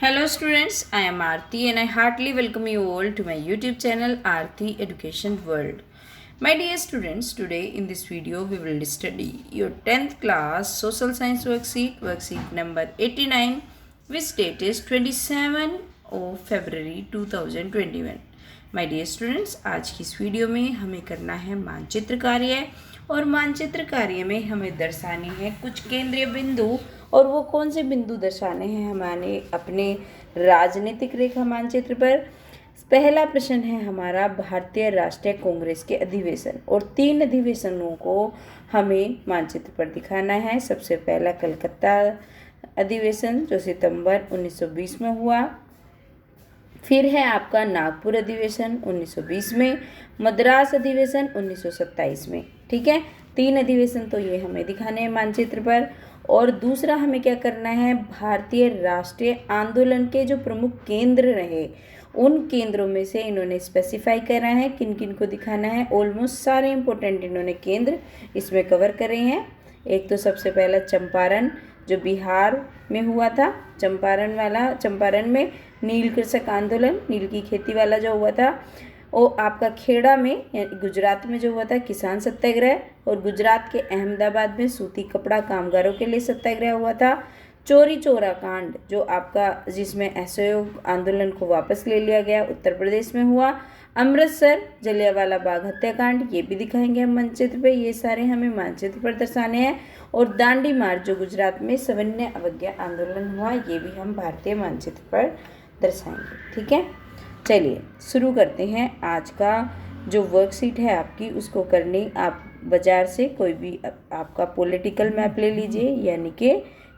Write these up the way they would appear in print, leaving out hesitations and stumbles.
Hello students, I am Aarti and I heartily welcome you all to my YouTube channel Aarti Education World. My dear students, today in this video we will study your 10th class Social Science worksheet number 89 which date is 27 of February 2021. My dear students, आज की इस video में हमें करना है मानचित्र कार्य और मानचित्र कार्य में हमें दर्शाने हैं कुछ केंद्रीय बिंदु। और वो कौन से बिंदु दर्शाने हैं हमारे अपने राजनीतिक रेखा मानचित्र पर। पहला प्रश्न है हमारा भारतीय राष्ट्रीय कांग्रेस के अधिवेशन, और 3 अधिवेशनों को हमें मानचित्र पर दिखाना है। सबसे पहला कलकत्ता अधिवेशन जो सितंबर 1920 में हुआ, फिर है आपका नागपुर अधिवेशन 1920 में, मद्रास अधिवेशन 1927 में। ठीक है, 3 अधिवेशन तो ये हमें दिखाने हैं मानचित्र पर। और दूसरा हमें क्या करना है, भारतीय राष्ट्रीय आंदोलन के जो प्रमुख केंद्र रहे उन केंद्रों में से इन्होंने स्पेसिफाई करा है किन किन को दिखाना है। ऑलमोस्ट सारे इंपॉर्टेंट इन्होंने केंद्र इसमें कवर करे हैं। एक तो सबसे पहला चंपारण जो बिहार में हुआ था, चंपारण में नील कृषक आंदोलन, नील की खेती वाला जो हुआ था, और आपका खेड़ा में गुजरात में जो हुआ था किसान सत्याग्रह, और गुजरात के अहमदाबाद में सूती कपड़ा कामगारों के लिए सत्याग्रह हुआ था। चोरी चोरा कांड जो आपका जिसमें असहयोग आंदोलन को वापस ले लिया गया उत्तर प्रदेश में हुआ। अमृतसर जलियांवाला बाग हत्याकांड ये भी दिखाएंगे हम मानचित्र पे, ये सारे हमें मानचित्र पर दर्शाने हैं। और दांडी मार्च जो गुजरात में सविनय अवज्ञा आंदोलन हुआ, ये भी हम भारतीय मानचित्र पर दर्शाएंगे। ठीक है, चलिए शुरू करते हैं। आज का जो वर्कशीट है आपकी उसको करनी, आप बाजार से कोई भी आपका पॉलिटिकल मैप ले लीजिए, यानी कि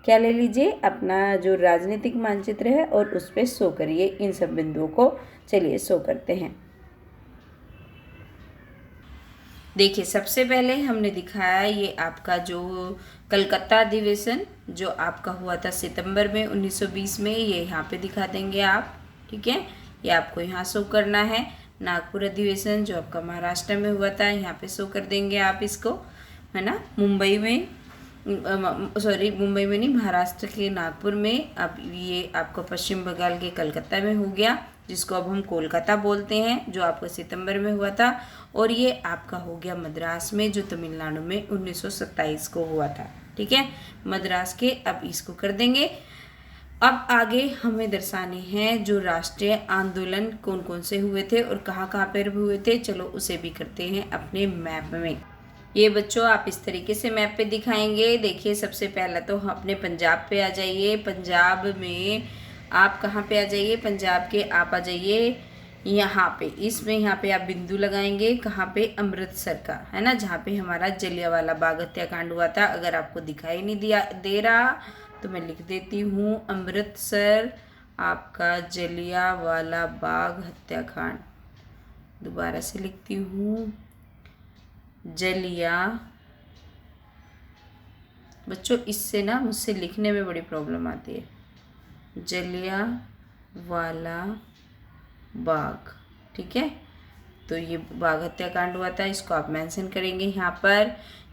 क्या ले लीजिए, अपना जो राजनीतिक मानचित्र है और उस पर शो करिए इन सब बिंदुओं को। चलिए शो करते हैं। देखिए, सबसे पहले हमने दिखाया ये आपका जो कलकत्ता अधिवेशन जो आपका हुआ था सितंबर में 1920 में, ये यहाँ पे दिखा देंगे आप। ठीक है, ये आपको यहाँ शो करना है। नागपुर अधिवेशन जो आपका महाराष्ट्र में हुआ था, यहाँ पे शो कर देंगे आप इसको, है ना। मुंबई में नहीं, महाराष्ट्र के नागपुर में। अब ये आपका पश्चिम बंगाल के कलकत्ता में हो गया, जिसको अब हम कोलकाता बोलते हैं, जो आपका सितंबर में हुआ था। और ये आपका हो गया मद्रास में जो तमिलनाडु में 1927 को हुआ था। ठीक है, मद्रास के अब इसको कर देंगे। अब आगे हमें दर्शाने हैं जो राष्ट्रीय आंदोलन कौन कौन से हुए थे और कहाँ कहाँ पर हुए थे। चलो उसे भी करते हैं अपने मैप में। ये बच्चों आप इस तरीके से मैप पे दिखाएंगे। देखिए, सबसे पहला तो अपने पंजाब पे आ जाइए। पंजाब में आप कहाँ पे आ जाइए, पंजाब के आप आ जाइए यहाँ पे, इसमें यहाँ पे आप बिंदु लगाएंगे कहाँ पे, अमृतसर का, है ना, जहाँ पे हमारा जलियांवाला बाग हत्याकांड हुआ था। अगर आपको दिखाई नहीं दे रहा तो मैं लिख देती हूँ, अमृतसर आपका जलियांवाला बाग हत्याकांड। दोबारा से लिखती हूँ, बच्चों इससे ना मुझसे लिखने में बड़ी प्रॉब्लम आती है, जलियांवाला बाग। ठीक है, तो ये बाग हत्याकांड हुआ था, इसको आप मेंशन करेंगे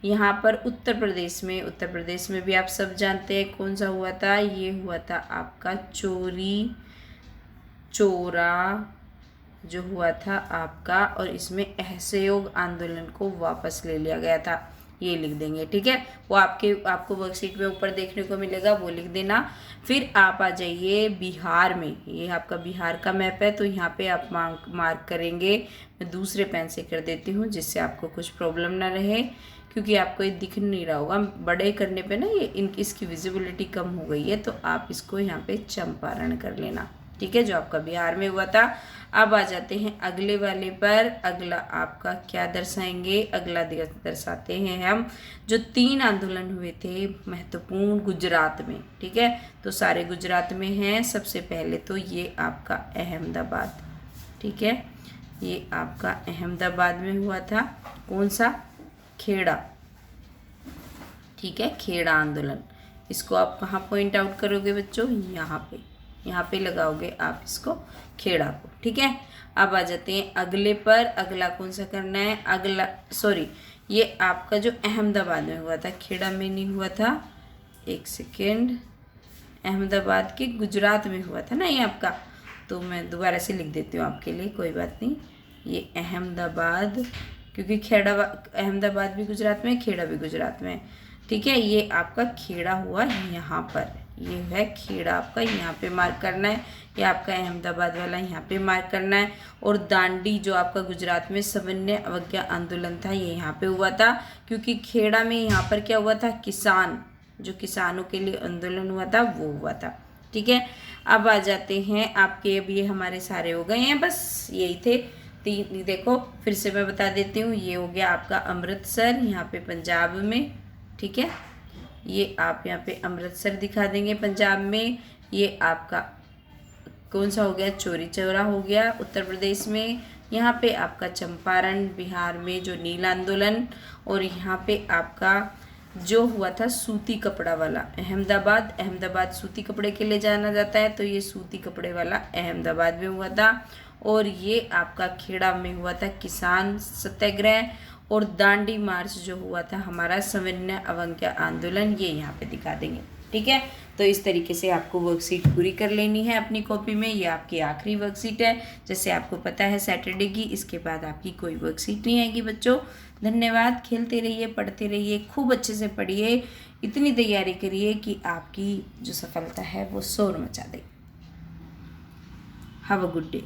यहाँ पर उत्तर प्रदेश में भी आप सब जानते हैं कौन सा हुआ था। ये हुआ था आपका चोरी चोरा जो हुआ था आपका, और इसमें असहयोग आंदोलन को वापस ले लिया गया था, ये लिख देंगे। ठीक है, वो आपको वर्कशीट में ऊपर देखने को मिलेगा, वो लिख देना। फिर आप आ जाइए बिहार में, ये आपका बिहार का मैप है, तो यहाँ पे आप मार्क करेंगे। मैं दूसरे पेन से कर देती हूँ जिससे आपको कुछ प्रॉब्लम ना रहे, क्योंकि आपको ये दिख नहीं रहा होगा। बड़े करने पे ना ये इसकी विजिबिलिटी कम हो गई है, तो आप इसको यहाँ पे चंपारण कर लेना। ठीक है, जो आपका बिहार में हुआ था। अब आ जाते हैं अगले वाले पर। अगला आपका क्या दर्शाएंगे, अगला दर्शाते हैं हम जो 3 आंदोलन हुए थे महत्वपूर्ण गुजरात में। ठीक है, तो सारे गुजरात में हैं। सबसे पहले तो ये आपका अहमदाबाद, ठीक है, ये आपका अहमदाबाद में हुआ था। कौन सा, खेड़ा। ठीक है, खेड़ा आंदोलन। इसको आप कहाँ पॉइंट आउट करोगे बच्चों, यहाँ पे लगाओगे आप इसको, खेड़ा को। ठीक है, अब आ जाते हैं अगले पर। अगला कौन सा करना है, ये आपका जो अहमदाबाद में हुआ था, खेड़ा में नहीं हुआ था, एक सेकेंड, अहमदाबाद के गुजरात में हुआ था ना ये आपका, तो मैं दोबारा से लिख देती हूँ आपके लिए, कोई बात नहीं। ये अहमदाबाद, क्योंकि खेड़ा अहमदाबाद भी गुजरात में, खेड़ा भी गुजरात में, ठीक है। ये आपका खेड़ा हुआ यहाँ पर, ये है खेड़ा आपका, यहाँ पे मार्क करना है। ये आपका अहमदाबाद वाला यहाँ पे मार्क करना है। और दांडी जो आपका गुजरात में सविनय अवज्ञा आंदोलन था, ये यहाँ पे हुआ था, क्योंकि खेड़ा में यहाँ पर क्या हुआ था, किसान, जो किसानों के लिए आंदोलन हुआ था वो हुआ था, ठीक है। अब आ जाते हैं आपके, अब ये हमारे सारे हो गए हैं, बस यही थे तीन। देखो फिर से मैं बता देती हूँ, ये हो गया आपका अमृतसर, यहाँ पे पंजाब में, ठीक है। ये आप यहाँ पे अमृतसर दिखा देंगे पंजाब में। ये आपका कौन सा हो गया, चौरी चौरा हो गया उत्तर प्रदेश में। यहाँ पे आपका चंपारण बिहार में जो नील आंदोलन, और यहाँ पे आपका जो हुआ था सूती कपड़ा वाला अहमदाबाद, अहमदाबाद सूती कपड़े के लिए जाना जाता है, तो ये सूती कपड़े वाला अहमदाबाद में हुआ था। और ये आपका खेड़ा में हुआ था किसान सत्याग्रह, और दांडी मार्च जो हुआ था हमारा सविनय अवज्ञा आंदोलन, ये यहाँ पे दिखा देंगे, ठीक है। तो इस तरीके से आपको वर्कशीट पूरी कर लेनी है अपनी कॉपी में। ये आपकी आखिरी वर्कशीट है, जैसे आपको पता है सैटरडे की, इसके बाद आपकी कोई वर्कशीट नहीं आएगी बच्चों। धन्यवाद। खेलते रहिए, पढ़ते रहिए, खूब अच्छे से पढ़िए, इतनी तैयारी करिए कि आपकी जो सफलता है वो शोर मचा दे। Have a good day.